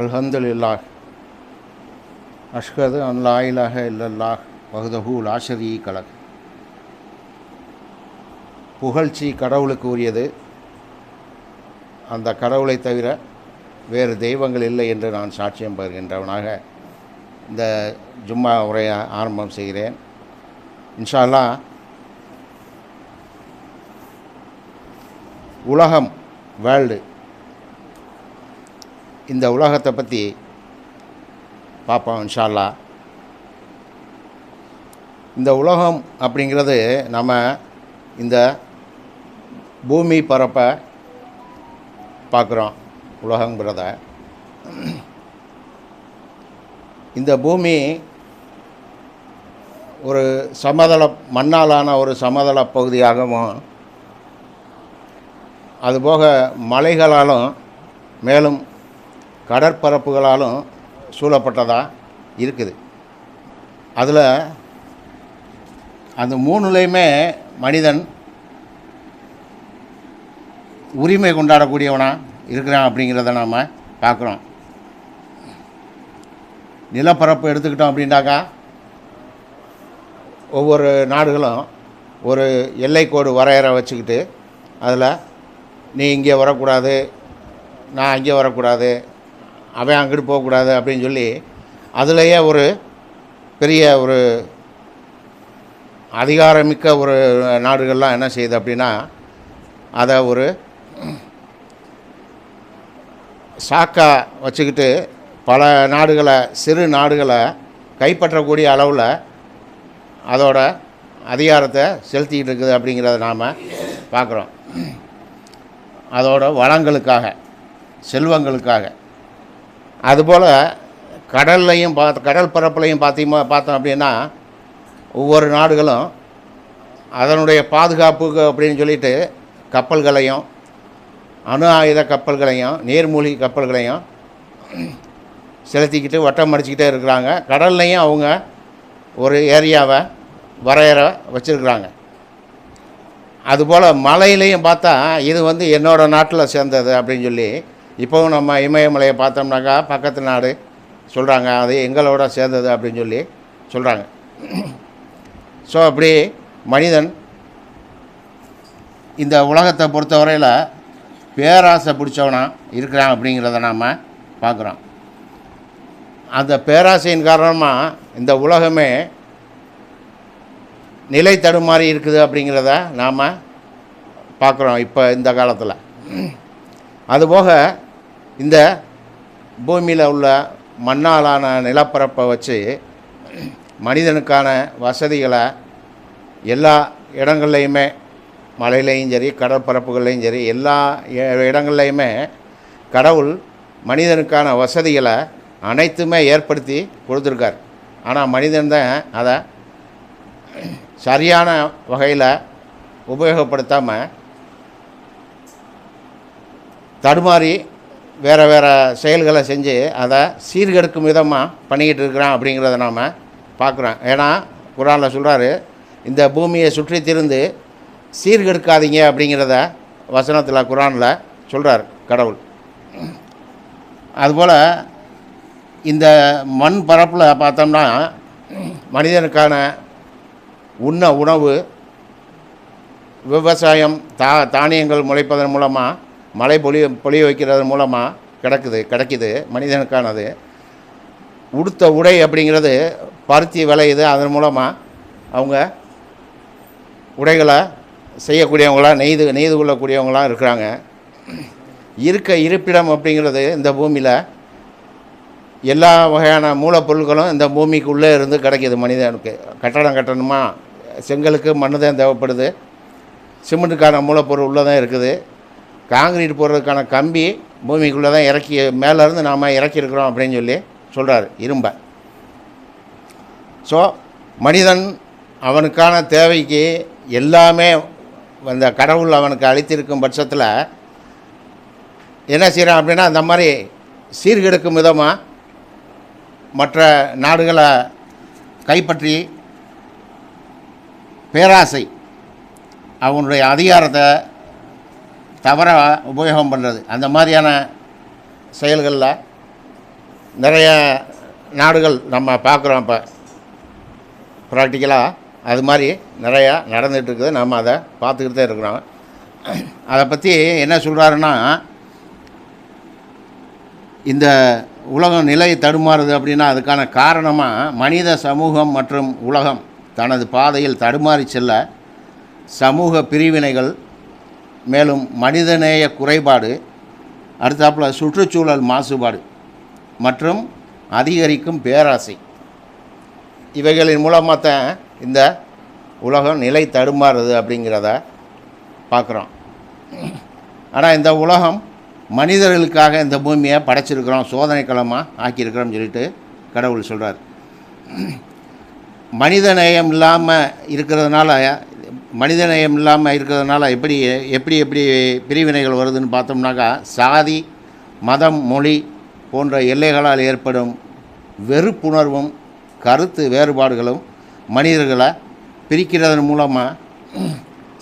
அல்ஹம்துலில்லாஹ் அஷ்ஹது அன் லா இலாஹ இல்லல்லாஹ் வஹ்தஹு லா ஷரீக லஹ். புகழ்ச்சி கடவுளுக்கு உரியது. அந்த கடவுளை தவிர வேறு தெய்வங்கள் இல்லை என்று நான் சாட்சியம் பெறுகின்றவனாக இந்த ஜும்மா உரையை ஆரம்பம் செய்கிறேன். இன்ஷா அல்லாஹ் உலகம், வேர்ல்டு, இந்த உலகத்தை பற்றி பார்ப்போம் இன்ஷா அல்லாஹ். இந்த உலகம் அப்படிங்கிறது நம்ம இந்த பூமி பரப்பை பார்க்குறோம். உலகங்கிறத இந்த பூமி ஒரு சமதள மண்ணாலான ஒரு சமதள பகுதியாகவும், அதுபோக மலைகளாலும் மேலும் கடற்பரப்புகளாலும் சூழப்பட்டதாக இருக்குது. அதில் அந்த மூணுலேயுமே மனிதன் உரிமை கொண்டாடக்கூடியவனாக இருக்கிறான் அப்படிங்கிறத நாம் பார்க்குறோம். நிலப்பரப்பு எடுத்துக்கிட்டோம் அப்படின்னாக்கா ஒவ்வொரு நாடுகளும் ஒரு எல்லைக்கோடு வரையறை வச்சுக்கிட்டு அதில் நீ இங்கே வரக்கூடாது, நான் இங்கே வரக்கூடாது, அவன் அங்கிட்டு போகக்கூடாது அப்படின்னு சொல்லி அதுலேயே ஒரு பெரிய ஒரு அதிகாரமிக்க ஒரு நாடுகள்லாம் என்ன செய்யுது அப்படின்னா அதை ஒரு சாக்கா வச்சுக்கிட்டு பல நாடுகளை, சிறு நாடுகளை கைப்பற்றக்கூடிய அளவில் அதோட அதிகாரத்தை செலுத்திக்கிட்டு இருக்குது அப்படிங்கிறத நாம் பார்க்குறோம். அதோட வளங்களுக்காக, செல்வங்களுக்காக. அதுபோல் கடல்லையும் கடல் பரப்புலையும் பார்த்தோம் அப்படின்னா ஒவ்வொரு நாடுகளும் அதனுடைய பாதுகாப்புக்கு அப்படின்னு சொல்லிட்டு கப்பல்களையும், அணு ஆயுத கப்பல்களையும், நீர்மூழ்கி கப்பல்களையும் செலுத்திக்கிட்டு வட்டம் அடிச்சுக்கிட்டே இருக்கிறாங்க. கடல்லையும் அவங்க ஒரு ஏரியாவை வரையறை வச்சுருக்குறாங்க. அதுபோல் மலையிலையும் பார்த்தா இது என்னோடய நாட்டில் சேர்ந்தது அப்படின்னு சொல்லி இப்போவும் நம்ம இமயமலையை பார்த்தோம்னாக்கா பக்கத்து நாடு சொல்கிறாங்க அது எங்களோட சேர்ந்தது அப்படின்னு சொல்லி சொல்கிறாங்க. ஸோ அப்படி மனிதன் இந்த உலகத்தை பொறுத்தவரையில் பேராசை பிடிச்சவனா இருக்கிறான் அப்படிங்கிறத நாம் பார்க்குறோம். அந்த பேராசையின் காரணமாக இந்த உலகமே நிலை தடுமாறி இருக்குது அப்படிங்கிறத நாம் பார்க்குறோம் இப்போ இந்த காலத்தில். அதுபோக இந்த பூமியில் உள்ள மண்ணாலான நிலப்பரப்பை வச்சு மனிதனுக்கான வசதிகளை எல்லா இடங்கள்லையுமே, மலையிலையும் சரி கடற்பரப்புகள்லையும் சரி, எல்லா இடங்கள்லையுமே கடவுள் மனிதனுக்கான வசதிகளை அனைத்துமே ஏற்படுத்தி கொடுத்துருக்கார். ஆனால் மனிதன் தான் அதை சரியான வகையில் உபயோகப்படுத்தாமல் தடுமாறி வேறு வேறு செயல்களை செஞ்சு அதை சீர்கெடுக்கும் விதமாக பண்ணிக்கிட்டு இருக்கிறான் அப்படிங்கிறத நாம் பார்க்குறோம். ஏன்னா குர்ஆனில் சொல்கிறாரு, இந்த பூமியை சுற்றி திரிந்து சீர்கெடுக்காதீங்க அப்படிங்கிறத வசனத்தில் குர்ஆனில் சொல்கிறார் கடவுள். அதுபோல் இந்த மண் பரப்பில் பார்த்தோம்னா மனிதனுக்கான உணவு, விவசாயம், தானியங்கள் முளைப்பதன் மூலமாக, மழை பொழிய வைக்கிறது மூலமாக கிடைக்குது மனிதனுக்கானது. உடுத்த உடை அப்படிங்கிறது பருத்தி விளையுது, அதன் மூலமாக அவங்க உடைகளை செய்யக்கூடியவங்களாம் நெய்து கொள்ளக்கூடியவங்களாம் இருக்கிறாங்க. இருப்பிடம் அப்படிங்கிறது இந்த பூமியில் எல்லா வகையான மூலப்பொருட்களும் இந்த பூமிக்குள்ளே இருந்து கிடைக்கிது மனிதனுக்கு. கட்டடம் கட்டணுமா, செங்கலுக்கு மண்ணு தான் தேவைப்படுது, சிமெண்ட்டுக்கான மூலப்பொருள் உள்ளே தான் இருக்குது, காங்கிரீட் போடுறதுக்கான கம்பி பூமிக்குள்ளே தான் மேலேருந்து நாம் இறக்கியிருக்கிறோம் அப்படின்னு சொல்லி சொல்கிறார், இரும்பை. ஸோ மனிதன் அவனுக்கான தேவைக்கு எல்லாமே அந்த கடவுள் அவனுக்கு அளித்திருக்கும் பட்சத்தில் என்ன செய்கிறான் அப்படின்னா அந்த மாதிரி சீர்கெடுக்கும் விதமாக மற்ற நாடுகளை கைப்பற்றி பேராசை, அவனுடைய அதிகாரத்தை தவற உபயோகம் பண்ணுறது, அந்த மாதிரியான செயல்களில் நிறைய நாடுகள் நம்ம பார்க்குறோம். இப்போ ப்ராக்டிக்கலாக அது மாதிரி நிறையா நடந்துகிட்ருக்குது. நம்ம அதை பார்த்துக்கிட்டு தான் இருக்கிறோம். அதை பற்றி என்ன சொல்கிறாருன்னா, இந்த உலகம் நிலை தடுமாறுது அப்படின்னா அதுக்கான காரணமாக மனித சமூகம் மற்றும் உலகம் தனது பாதையில் தடுமாறி செல்ல சமூக பிரிவினைகள், மேலும் மனிதநேய குறைபாடு, அடுத்தாப்பில் சுற்றுச்சூழல் மாசுபாடு மற்றும் அதிகரிக்கும் பேராசை, இவைகளின் மூலமாக தான் இந்த உலகம் நிலை தடுமாறுது அப்படிங்கிறத பார்க்குறோம். ஆனால் இந்த உலகம் மனிதர்களுக்காக இந்த பூமியை படைச்சிருக்கிறோம், சோதனை களமாக ஆக்கியிருக்கிறோம்னு சொல்லிட்டு கடவுள் சொல்கிறார். மனிதநேயம் இல்லாமல் இருக்கிறதுனால எப்படி எப்படி எப்படி பிரிவினைகள் வருதுன்னு பார்த்தோம்னாக்கா, சாதி, மதம், மொழி போன்ற எல்லைகளால் ஏற்படும் வெறுப்புணர்வும் கருத்து வேறுபாடுகளும் மனிதர்களை பிரிக்கிறதன் மூலமாக,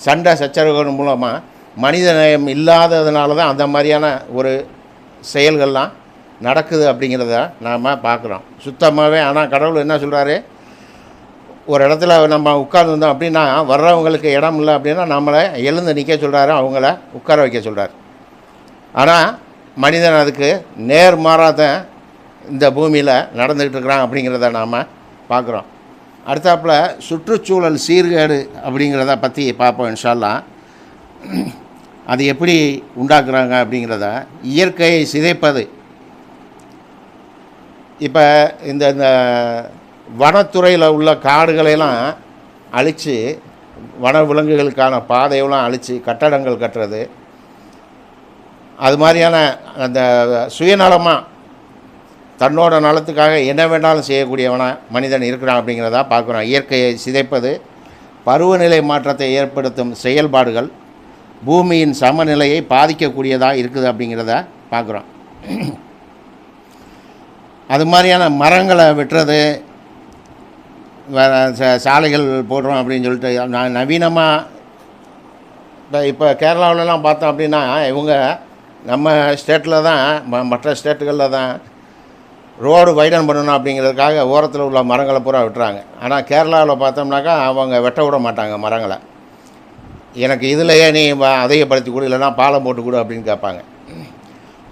சண்டை சச்சரவுகள் மூலமாக, மனிதநேயம் இல்லாததுனால தான் அந்த மாதிரியான ஒரு செயல்கள்லாம் நடக்குது அப்படிங்கிறத நாம் பார்க்குறோம் சுத்தமாகவே. ஆனால் கடவுள் என்ன சொல்கிறாரு, ஒரு இடத்துல நம்ம உட்கார்ந்துருந்தோம் அப்படின்னா வர்றவங்களுக்கு இடம் இல்லை அப்படின்னா நம்மளை எழுந்து நிற்க சொல்கிறாரு, அவங்கள உட்கார வைக்க சொல்கிறார். ஆனால் மனிதன் அதுக்கு நேர்மாறாக தான் இந்த பூமியில் நடந்துக்கிட்டு இருக்கிறான் அப்படிங்கிறத நாம் பார்க்குறோம். அடுத்தாப்பில் சுற்றுச்சூழல் சீர்கேடு அப்படிங்கிறத பற்றி பார்ப்போம் இன்ஷா அல்லாஹ். அது எப்படி உண்டாக்குறாங்க அப்படிங்கிறத, இயற்கையை சிதைப்பது. இப்போ இந்த வனத்துறையில் உள்ள காடுகளையெல்லாம் அழித்து வன விலங்குகளுக்கான பாதையெல்லாம் அழித்து கட்டடங்கள் கட்டுறது, அது மாதிரியான அந்த சுயநலமாக தன்னோட நலத்துக்காக என்ன வேண்டாலும் செய்யக்கூடியவனாக மனிதன் இருக்கிறான் அப்படிங்கிறதா பார்க்குறோம். இயற்கையை சிதைப்பது, பருவநிலை மாற்றத்தை ஏற்படுத்தும் செயல்பாடுகள் பூமியின் சமநிலையை பாதிக்கக்கூடியதாக இருக்குது அப்படிங்கிறத பார்க்குறோம். அது மாதிரியான மரங்களை வெட்டுறது, சாலைகள் போடுறோம் அப்படின்னு சொல்லிட்டு நவீனமாக இப்போ கேரளாவிலலாம் பார்த்தோம் அப்படின்னா இவங்க நம்ம ஸ்டேட்டில் தான் மற்ற ஸ்டேட்டுகளில் தான் ரோடு வைடன் பண்ணணும் அப்படிங்கிறதுக்காக ஓரத்தில் உள்ள மரங்களை பூரா வெட்டுறாங்க. ஆனால் கேரளாவில் பார்த்தோம்னாக்கா அவங்க வெட்ட விட மாட்டாங்க மரங்களை. எனக்கு இதிலையே நீ அதிகப்படுத்தி கொடு, இல்லைனா பாலம் போட்டு கொடு அப்படின்னு கேட்பாங்க.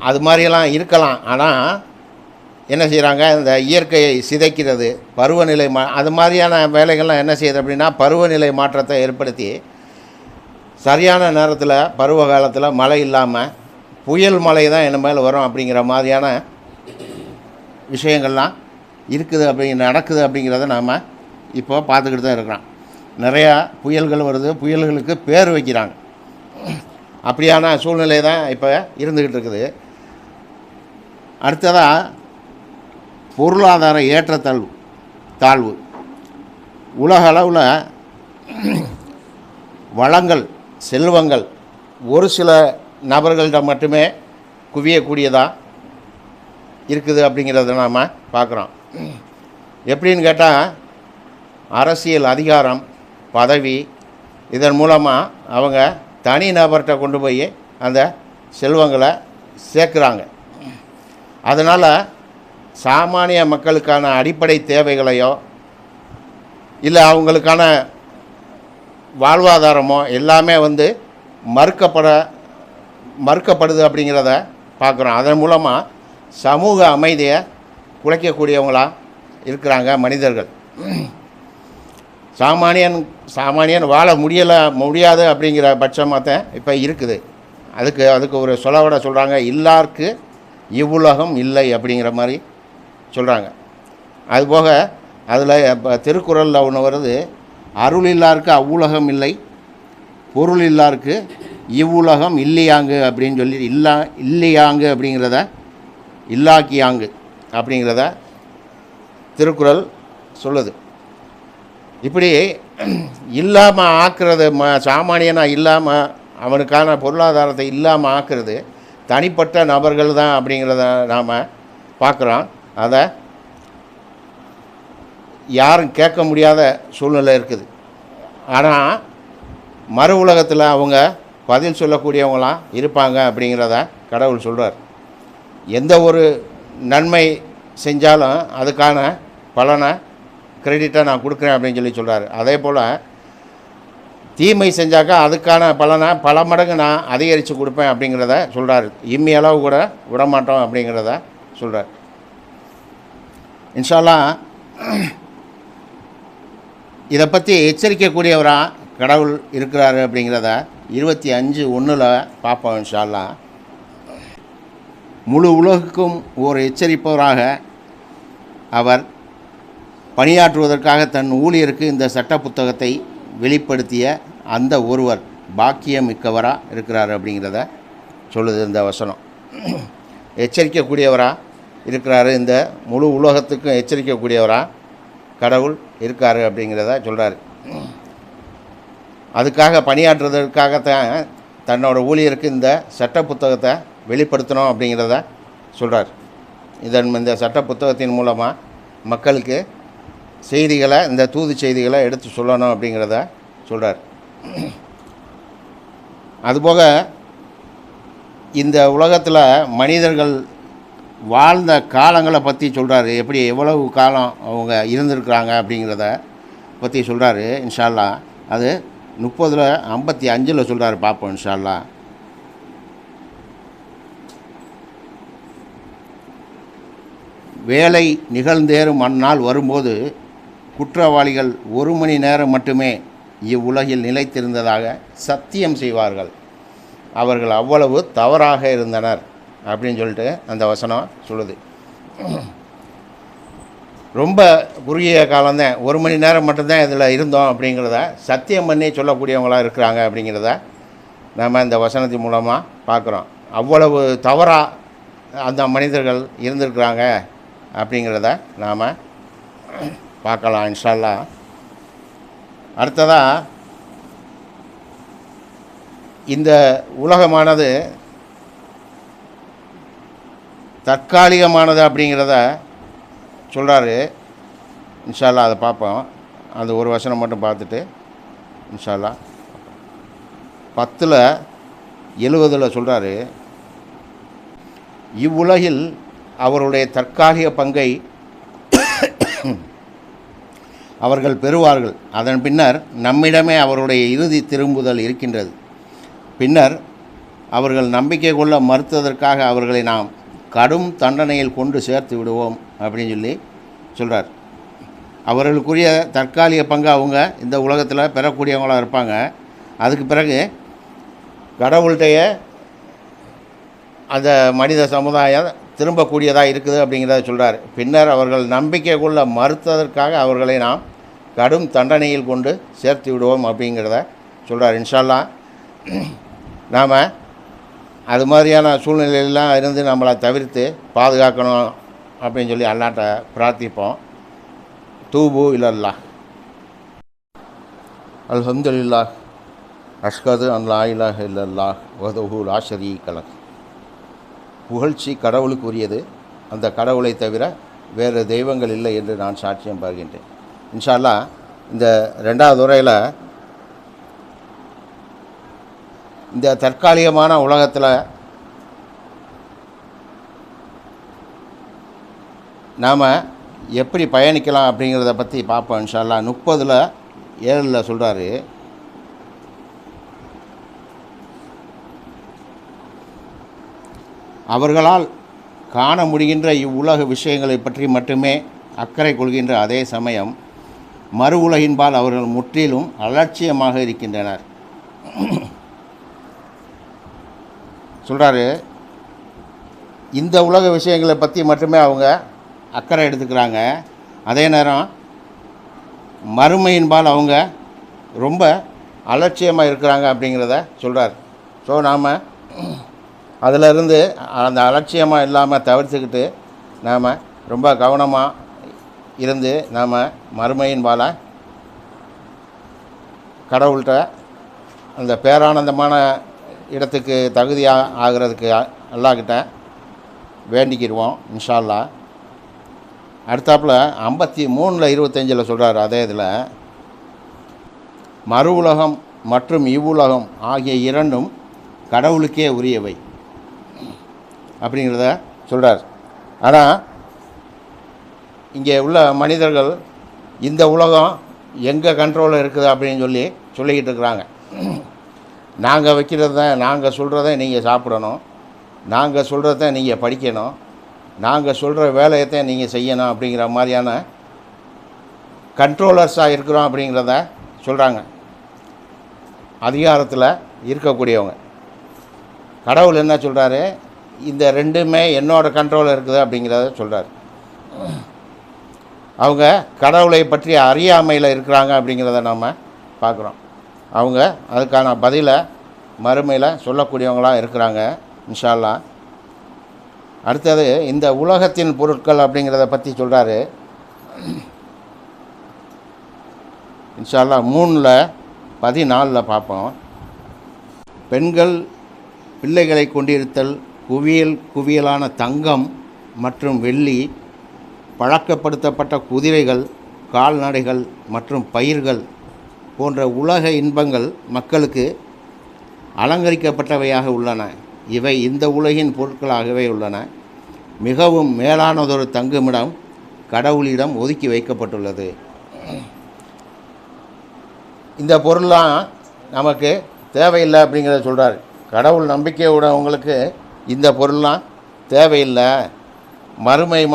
அது மாதிரியெல்லாம் இருக்கலாம். ஆனால் என்ன செய்கிறாங்க, இந்த இயற்கையை சிதைக்கிறது, பருவநிலை அது மாதிரியான வேலைகள்லாம் என்ன செய்யுது அப்படின்னா பருவநிலை மாற்றத்தை ஏற்படுத்தி சரியான நேரத்தில் பருவ காலத்தில் மழை இல்லாமல் புயல் மழை தான் என்ன மேலே வரும் அப்படிங்கிற மாதிரியான விஷயங்கள்லாம் இருக்குது, நடக்குது அப்படிங்கிறத நாம் இப்போ பார்த்துக்கிட்டு தான் இருக்கிறோம். நிறையா புயல்கள் வருது, புயல்களுக்கு பேர் வைக்கிறாங்க. அப்படியான சூழ்நிலை தான் இப்போ இருந்துக்கிட்டு இருக்குது. அடுத்ததாக பொருளாதார தாழ்வு. உலக அளவில் வளங்கள், செல்வங்கள் ஒரு சில நபர்கள்ட்ட மட்டுமே குவியக்கூடியதாக இருக்குது அப்படிங்கிறத நாம் பார்க்குறோம். எப்படின்னு கேட்டால், அரசியல் அதிகாரம், பதவி, இதன் மூலமாக அவங்க தனி நபர்கிட்ட கொண்டு போய் அந்த செல்வங்களை சேர்க்குறாங்க. அதனால் சாமானிய மக்களுக்கான அடிப்படை தேவைகளையோ இல்லை அவங்களுக்கான வாழ்வாதாரமோ எல்லாமே மறுக்கப்படுது அப்படிங்கிறத பார்க்குறோம். அதன் மூலமாக சமூக அமைதியை குலைக்கக்கூடியவங்களாக இருக்கிறாங்க மனிதர்கள். சாமானியன் வாழ முடியாது அப்படிங்கிற பட்சமாக தான் இப்போ இருக்குது. அதுக்கு ஒரு சொலவோட சொல்கிறாங்க, இல்லார்க்கு இவ்வுலகம் இல்லை அப்படிங்கிற மாதிரி சொல்கிறாங்க. அதுபோக அதில் இப்போ திருக்குறளில் ஒன்று வருது, அருள் இல்லாருக்கு அவ்வுலகம் இல்லை, பொருள் இல்லாருக்கு இவ்வுலகம் இல்லையாங்கு அப்படின்னு சொல்லி இல்லையாங்கு அப்படிங்கிறத இல்லாக்கியாங்கு அப்படிங்கிறத திருக்குறள் சொல்லுது. இப்படி இல்லாமல் ஆக்குறது, சாமானியனாக இல்லாமல் அவனுக்கான பொருளாதாரத்தை இல்லாமல் ஆக்குறது தனிப்பட்ட நபர்கள் தான் அப்படிங்கிறத நாம் பார்க்குறோம். அதை யாரும் கேட்க முடியாத சூழ்நிலை இருக்குது. ஆனால் மறு உலகத்தில் அவங்க பதில் சொல்லக்கூடியவங்களாம் இருப்பாங்க அப்படிங்கிறத கடவுள் சொல்கிறார். எந்த ஒரு நன்மை செஞ்சாலும் அதுக்கான பலனை கிரெடிட்டை நான் கொடுக்குறேன் அப்படின்னு சொல்லி சொல்கிறார். அதே போல் தீமை செஞ்சாக்கா அதுக்கான பலனை பல மடங்கு நான் அதிகரித்து கொடுப்பேன் அப்படிங்கிறத சொல்கிறார். இம்மி அளவு கூட விடமாட்டோம் அப்படிங்கிறத சொல்கிறார். இன்ஷா அல்லாஹ் இதை பற்றி எச்சரிக்கக்கூடியவராக கடவுள் இருக்கிறாரு அப்படிங்கிறத 25:1 பார்ப்போம் இன்ஷா அல்லாஹ். முழு உலகுக்கும் ஒரு எச்சரிப்பவராக அவர் பணியாற்றுவதற்காக தன் ஊழியருக்கு இந்த சட்ட புத்தகத்தை வெளிப்படுத்திய அந்த ஒருவர் பாக்கியம் மிக்கவராக இருக்கிறார் அப்படிங்கிறத சொல்லுது இந்த வசனம். எச்சரிக்கக்கூடியவராக இருக்கிறாரு, இந்த முழு உலகத்துக்கும் எச்சரிக்கக்கூடியவராக கடவுள் இருக்கார் அப்படிங்கிறத சொல்கிறார். அதுக்காக பணியாற்றுவதற்காகத்தான் தன்னோட ஊழியருக்கு இந்த சட்ட புத்தகத்தை வெளிப்படுத்தணும் அப்படிங்கிறத சொல்கிறார். இந்த சட்ட புத்தகத்தின் மூலமாக மக்களுக்கு செய்திகளை, இந்த தூது செய்திகளை எடுத்து சொல்லணும் அப்படிங்கிறத சொல்கிறார். அதுபோக இந்த உலகத்தில் மனிதர்கள் வாழ்ந்த காலங்களை பற்றி சொல்கிறாரு. எப்படி எவ்வளவு காலம் அவங்க இருந்திருக்கிறாங்க அப்படிங்கிறத பற்றி சொல்கிறாரு. இன்ஷா அல்லாஹ் அது 30:55 சொல்கிறாரு. பார்ப்போம் இன்ஷா அல்லாஹ். வேலை நிகழ்ந்தேறும் அந்நாள் வரும்போது குற்றவாளிகள் 1 மணி நேரம் மட்டுமே இவ்வுலகில் நிலைத்திருந்ததாக சத்தியம் செய்வார்கள். அவர்கள் அவ்வளவு தவறாக இருந்தனர் அப்படின்னு சொல்லிட்டு அந்த வசனம் சொல்லுது. ரொம்ப குறுகிய காலம்தான், 1 மணி நேரம் மட்டும்தான் இதில் இருந்தோம் அப்படிங்கிறத சத்தியம் பண்ணி சொல்லக்கூடியவங்களாக இருக்கிறாங்க அப்படிங்கிறத நம்ம இந்த வசனத்தின் மூலமாக பார்க்குறோம். அவ்வளவு தவறாக அந்த மனிதர்கள் இருந்திருக்கிறாங்க அப்படிங்கிறத நாம் பார்க்கலாம் இன்ஷா அல்லாஹ். அடுத்ததாக இந்த உலகமானது தற்காலிகமானது அப்படிங்கிறத சொல்கிறாரு. இன்ஷா அல்லாஹ் அதை பார்ப்போம். அந்த ஒரு வசனம் மட்டும் பார்த்துட்டு இன்ஷா அல்லாஹ் 10:70 சொல்கிறாரு. இவ்வுலகில் அவருடைய தற்காலிக பங்கை அவர்கள் பெறுவார்கள். அதன் பின்னர் நம்மிடமே அவருடைய இறுதி திரும்புதல் இருக்கின்றது. பின்னர் அவர்கள் நம்பிக்கை கொள்ள மறுத்ததற்காக அவர்களை நாம் கடும் தண்டனையில் கொண்டு சேர்த்து விடுவோம் அப்படின்னு சொல்லி சொல்கிறார். அவர்களுக்குரிய தற்காலிக பங்கு அவங்க இந்த உலகத்தில் பெறக்கூடியவங்களாக இருப்பாங்க. அதுக்கு பிறகு கடவுள்கிட்டைய அந்த மனித சமுதாயம் திரும்பக்கூடியதாக இருக்குது அப்படிங்கிறத சொல்கிறார். பின்னர் அவர்கள் நம்பிக்கை கொள்ள மறுத்ததற்காக அவர்களை நாம் கடும் தண்டனையில் கொண்டு சேர்த்து விடுவோம் அப்படிங்கிறத சொல்கிறார். இன்ஷா அல்லாஹ் நாம் அது மாதிரியான சூழ்நிலையெல்லாம் இருந்து நம்மளை தவிர்த்து பாதுகாக்கணும் அப்படின்னு சொல்லி அல்லாஹ்ட்ட பிரார்த்திப்போம். தூபு இலல்லாஹ். அல்ஹம்துலில்லாஹ் அஷ்ஹது அன் லா இலாஹ இல்லல்லாஹ் வஹ்தஹு லா ஷரீக லஹ். புகழ்ச்சி கடவுளுக்குரியது, அந்த கடவுளை தவிர வேறு தெய்வங்கள் இல்லை என்று நான் சாட்சியம் பகிர்கின்றேன். இன்ஷா அல்லாஹ் இந்த 2வது உரையில் இந்த தற்காலிகமான உலகத்தில் நாம் எப்படி பயணிக்கலாம் அப்படிங்கிறத பற்றி பார்ப்போம் இன்ஷா அல்லாஹ். 30:7 சொல்கிறாரு. அவர்களால் காண முடிகின்ற இவ்வுலக விஷயங்களை பற்றி மட்டுமே அக்கறை கொள்கின்ற அதே சமயம் மறு உலகின்பால் அவர்கள் முற்றிலும் அலட்சியமாக இருக்கின்றனர் சொல்கிறாரு. இந்த உலக விஷயங்களை பற்றி மட்டுமே அவங்க அக்கறை எடுத்துக்கிறாங்க. அதே நேரம் மறுமையின்பால் அவங்க ரொம்ப அலட்சியமாக இருக்கிறாங்க அப்படிங்கிறத சொல்கிறார். ஸோ நாம் அதிலிருந்து அந்த அலட்சியமாக இல்லாமல் தவிர்த்துக்கிட்டு நாம் ரொம்ப கவனமாக இருந்து நாம் மறுமையின்பால் கடவுள்கிட்ட அந்த பேரானந்தமான இடத்துக்கு தகுதியாக ஆகிறதுக்கு அல்லாஹ்கிட்ட வேண்டிக்கிடுவோம் இன்ஷா அல்லாஹ். அடுத்தாப்புல 53:25 சொல்கிறார். அதே இதில் மறு உலகம் மற்றும் இவ்வுலகம் ஆகிய இரண்டும் கடவுளுக்கே உரியவை அப்படிங்கிறத சொல்கிறார். ஆனால் இங்கே உள்ள மனிதர்கள் இந்த உலகம் எங்கள் கண்ட்ரோலில் இருக்குது அப்படின்னு சொல்லிக்கிட்டு இருக்கிறாங்க. நாங்கள் வைக்கிறத நாங்கள் சொல்கிறத நீங்கள் சாப்பிடணும், நாங்கள் சொல்கிறத நீங்கள் படிக்கணும், நாங்கள் சொல்கிற வேலையத்தை நீங்கள் செய்யணும் அப்படிங்கிற மாதிரியான கண்ட்ரோலர்ஸாக இருக்கிறோம் அப்படிங்கிறத சொல்கிறாங்க அதிகாரத்தில் இருக்கக்கூடியவங்க. கடவுள் என்ன சொல்கிறாரு? இந்த ரெண்டுமே என்னோடய கண்ட்ரோலில் இருக்குது அப்படிங்கிறத சொல்கிறார். அவங்க கடவுளை பற்றி அறியாமையில் இருக்கிறாங்க அப்படிங்கிறத நம்ம பார்க்குறோம். அவங்க அதுக்கான பதிலை மறுமையில் சொல்லக்கூடியவங்களாக இருக்கிறாங்க இன்ஷா அல்லாஹ். அடுத்தது இந்த உலகத்தின் பொருட்கள் அப்படிங்கிறத பற்றி சொல்கிறாரு இன்ஷா அல்லாஹ். 3:14 பார்ப்போம். பெண்கள் பிள்ளைகளை கொண்டிருத்தல், குவியலான தங்கம் மற்றும் வெள்ளி, பழக்கப்படுத்தப்பட்ட குதிரைகள், கால்நடைகள் மற்றும் பயிர்கள் போன்ற உலக இன்பங்கள் மக்களுக்கு அலங்கரிக்கப்பட்டவையாக உள்ளன. இவை இந்த உலகின் பொருட்களாகவே உள்ளன. மிகவும் மேலானதொரு தங்குமிடம் கடவுளிடம் ஒதுக்கி வைக்கப்பட்டுள்ளது. இந்த பொருள்லாம் நமக்கு தேவையில்லை அப்படிங்கிறத சொல்கிறார். கடவுள் நம்பிக்கை உடையவங்களுக்கு இந்த பொருள்லாம் தேவையில்லை, மறுமையில்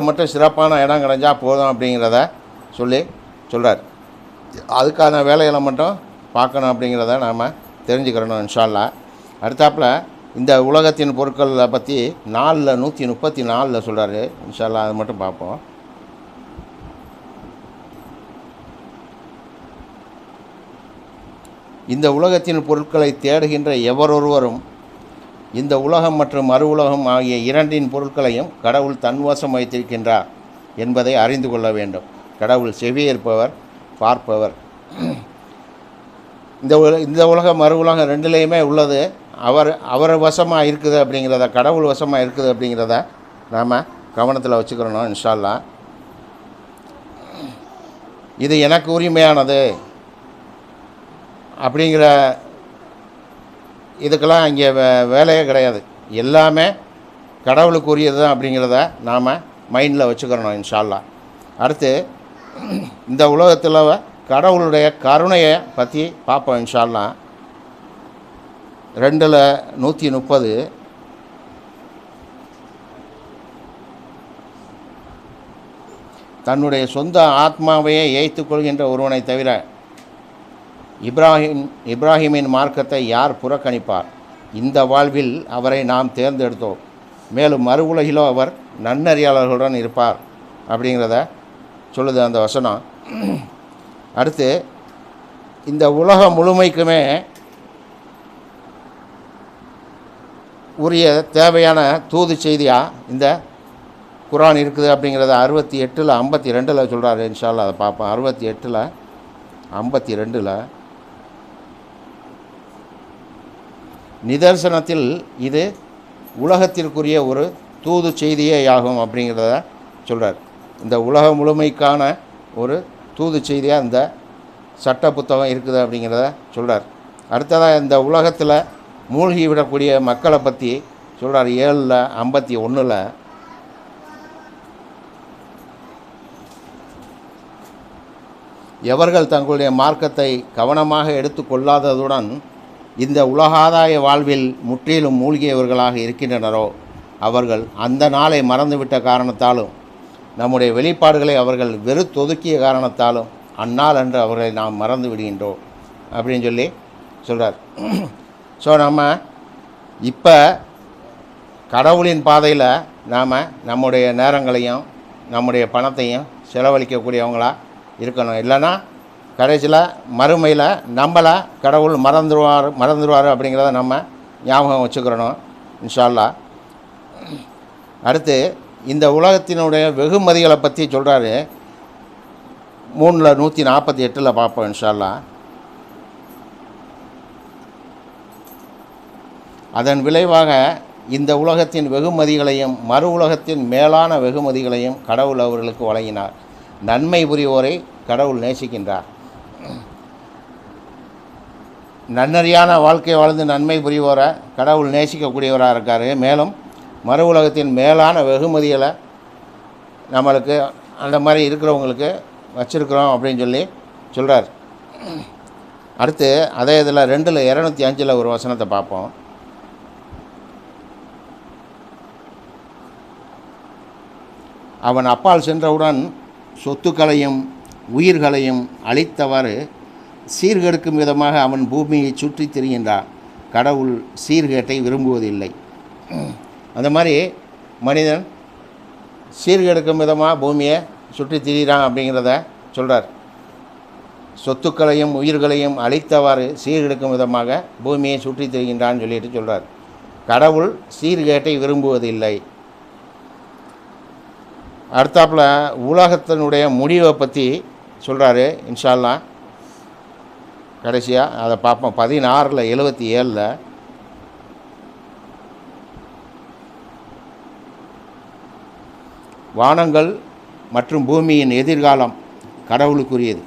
மட்டும் சிறப்பான இடம் கிடைஞ்சால் போதும் அப்படிங்கிறத சொல்கிறார். அதுக்கான வேலைகளை மட்டும் பார்க்கணும் அப்படிங்கிறத நாம் தெரிஞ்சுக்கிறணும் இன்ஷா அல்லாஹ். அடுத்தாப்பில் இந்த உலகத்தின் பொருட்களை பற்றி 134 சொல்கிறாரு இன்ஷா அல்லாஹ். அதை மட்டும் பார்ப்போம். இந்த உலகத்தின் பொருட்களை தேடுகின்ற எவரொருவரும் இந்த உலகம் மற்றும் மறு உலகம் ஆகிய இரண்டின் பொருட்களையும் கடவுள் தன்வசம் வைத்திருக்கின்றார் என்பதை அறிந்து கொள்ள வேண்டும். கடவுள் செவியேற்பவர், பார்ப்பவர். இந்த உலகம் மறு உலகம் ரெண்டுலேயுமே உள்ளது அவர் வசமாக இருக்குது அப்படிங்கிறத, கடவுள் வசமாக இருக்குது அப்படிங்கிறத நாம் கவனத்தில் வச்சுக்கிறணும் இன்ஷா அல்லாஹ். இது எனக்கு உரிமையானது அப்படிங்கிற இதுக்கெல்லாம் இங்கே வேலையே கிடையாது. எல்லாமே கடவுளுக்கு உரியது தான் அப்படிங்கிறத நாம் மைண்டில் வச்சுக்கிறணும் இன்ஷா அல்லாஹ். அடுத்து இந்த உலகத்தில் கடவுளுடைய கருணையை பற்றி பார்ப்போம் இன்ஷா அல்லாஹ். 2:130 தன்னுடைய சொந்த ஆத்மாவையே ஏய்த்து கொள்கின்ற ஒருவனை தவிர இப்ராஹிமின் மார்க்கத்தை யார் புறக்கணிப்பார்? இந்த வாழ்வில் அவரை நாம் தேர்ந்தெடுத்தோம், மேலும் மறு உலகிலோ அவர் நன்னறியாளர்களுடன் இருப்பார் அப்படிங்கிறத சொல்லுது அந்த வசனம். அடுத்து இந்த உலகம் முழுமைக்குமே உரிய தேவையான தூது செய்தியாக இந்த குர்ஆன் இருக்குது அப்படிங்கிறத 68:52 சொல்கிறாரு இன்ஷா அல்லாஹ். அதை பார்ப்போம். 68:52 நிதர்சனத்தில் இது உலகத்திற்குரிய ஒரு தூது செய்தியே ஆகும் அப்படிங்கிறத சொல்கிறார். இந்த உலகம் முழுமைக்கான ஒரு தூது செய்தியாக இந்த சட்ட புத்தகம் இருக்குது அப்படிங்கிறத சொல்கிறார். அடுத்ததாக இந்த உலகத்தில் மூழ்கி விடக்கூடிய மக்களை பற்றி சொல்கிறார். 7:51 எவர்கள் தங்களுடைய மார்க்கத்தை கவனமாக எடுத்துக்கொள்ளாததுடன் இந்த உலகாதாய வாழ்வில் முற்றிலும் மூழ்கியவர்களாக இருக்கின்றனரோ அவர்கள் அந்த நாளை மறந்துவிட்ட காரணத்தாலும் நம்முடைய வெளிப்பாடுகளை அவர்கள் வெறுத்தொதுக்கிய காரணத்தாலும் அந்நாள் அன்று அவர்களை நாம் மறந்து விடுகின்றோம் அப்படின்னு சொல்கிறார். ஸோ நம்ம இப்போ கடவுளின் பாதையில் நாம் நம்முடைய நேரங்களையும் நம்முடைய பணத்தையும் செலவழிக்கக்கூடியவங்களாக இருக்கணும். இல்லைன்னா கடைசியில் மறுமையில் நம்மளை கடவுள் மறந்துடுவார் அப்படிங்கிறத நம்ம ஞாபகம் வச்சுக்கிறணும் இன்ஷா அல்லாஹ். அடுத்து இந்த உலகத்தினுடைய வெகுமதிகளை பற்றி சொல்கிறாரு. 3:148 பார்ப்போம் இன்ஷா அல்லாஹ். அதன் விளைவாக இந்த உலகத்தின் வெகுமதிகளையும் மறு உலகத்தின் மேலான வெகுமதிகளையும் கடவுள் அவர்களுக்கு வழங்கினார். நன்மை புரிவோரை கடவுள் நேசிக்கின்றார். நன்னறியான வாழ்க்கை வாழ்ந்து நன்மை புரிவோரை கடவுள் நேசிக்கக்கூடியவராக இருக்கார். மேலும் மறு உலகத்தின் மேலான வெகுமதிகளை நம்மளுக்கு அந்த மாதிரி இருக்கிறவங்களுக்கு வச்சுருக்குறோம் அப்படின்னு சொல்லி சொல்கிறார். அடுத்து அதே இதில் 2:205 ஒரு வசனத்தை பார்ப்போம். அவன் அப்பால் சென்றவுடன் சொத்துக்களையும் உயிர்களையும் அழித்தவாறு சீர்கெடுக்கும் விதமாக அவன் பூமியை சுற்றி திரிகின்றான். கடவுள் சீர்கேட்டை விரும்புவதில்லை. அந்த மாதிரி மனிதன் சீர்கெடுக்கும் விதமாக பூமியை சுற்றி திரிகிறான் அப்படிங்கிறத சொல்கிறார். சொத்துக்களையும் உயிர்களையும் அழித்தவாறு சீர்கெடுக்கும் விதமாக பூமியை சுற்றி திரிகின்றான்னு சொல்லிட்டு சொல்கிறார். கடவுள் சீர்கேட்டை விரும்புவதில்லை. அடுத்தாப்புல உலகத்தினுடைய முடிவை பற்றி சொல்கிறாரு. இன்ஷா அல்லாஹ் கடைசியாக அதை பார்ப்போம். 16:77 வானங்கள் மற்றும் பூமியின் எதிர்காலம் கடவுளுக்குரியது.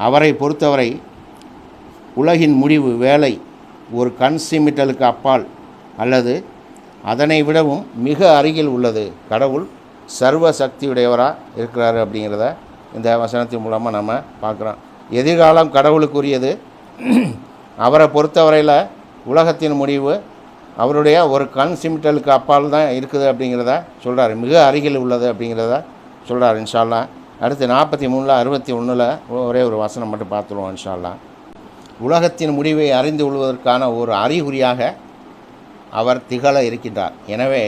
அவரை பொறுத்தவரை உலகின் முடிவு வேலை ஒரு கண் சிமிட்டலுக்கு அப்பால் அல்லது அதனை விடவும் மிக அருகில் உள்ளது. கடவுள் சர்வ சக்தியுடையவராக இருக்கிறாரு அப்படிங்கிறத இந்த வசனத்தின் மூலமாக நம்ம பார்க்குறோம். எதிர்காலம் கடவுளுக்குரியது. அவரை பொறுத்தவரையில் உலகத்தின் முடிவு அவருடைய ஒரு கண் சிமிட்டலுக்கு அப்பால் தான் இருக்குது அப்படிங்கிறத சொல்கிறார். மிக அருகில் உள்ளது அப்படிங்கிறத சொல்கிறார். இன்ஷா அல்லாஹ் அடுத்து 43:61 ஒரே ஒரு வசனம் மட்டும் பார்த்துருவோம். இன்ஷா அல்லாஹ் உலகத்தின் முடிவை அறிந்து கொள்வதற்கான ஒரு அறிகுறியாக அவர் திகழ இருக்கின்றார். எனவே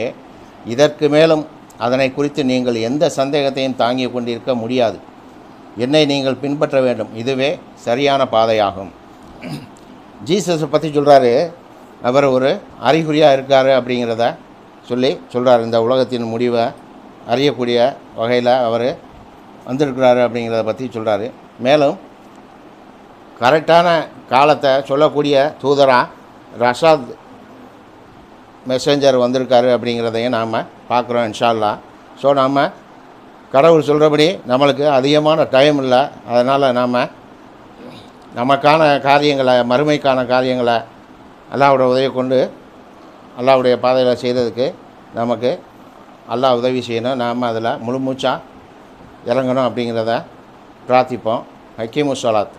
இதற்கு மேலும் அதனை குறித்து நீங்கள் எந்த சந்தேகத்தையும் தாங்கி கொண்டிருக்க முடியாது. என்னை நீங்கள் பின்பற்ற வேண்டும். இதுவே சரியான பாதையாகும். ஜீசஸை பற்றி சொல்கிறாரு. அவர் ஒரு அறிகுறியாக இருக்கார் அப்படிங்கிறத சொல்கிறார். இந்த உலகத்தின் முடிவை அறியக்கூடிய வகையில் அவர் வந்திருக்கிறாரு அப்படிங்கிறத பற்றி சொல்கிறாரு. மேலும் கரெக்டான காலத்தை சொல்லக்கூடிய தூதராக ரஷாத் மெசேஞ்சர் வந்திருக்காரு அப்படிங்கிறதையும் நாம் பார்க்குறோம். இன்ஷா அல்லாஹ். ஸோ நாம் கடவுள் சொல்கிறபடி நம்மளுக்கு அதிகமான டைம் இல்லை. அதனால் நாம் நமக்கான காரியங்களை மறுமைக்கான காரியங்களை அல்லாஹ்வுடைய உதவியை கொண்டு அல்லாஹ்வுடைய பாதையில் செய்கிறதுக்கு நமக்கு அல்லாஹ் உதவி செய்யணும். நாம் அதில் முழு மூச்சாக இறங்கணும் அப்படிங்கிறத பிரார்த்திப்போம். ஹக்கீமுஸ் ஸலாத்.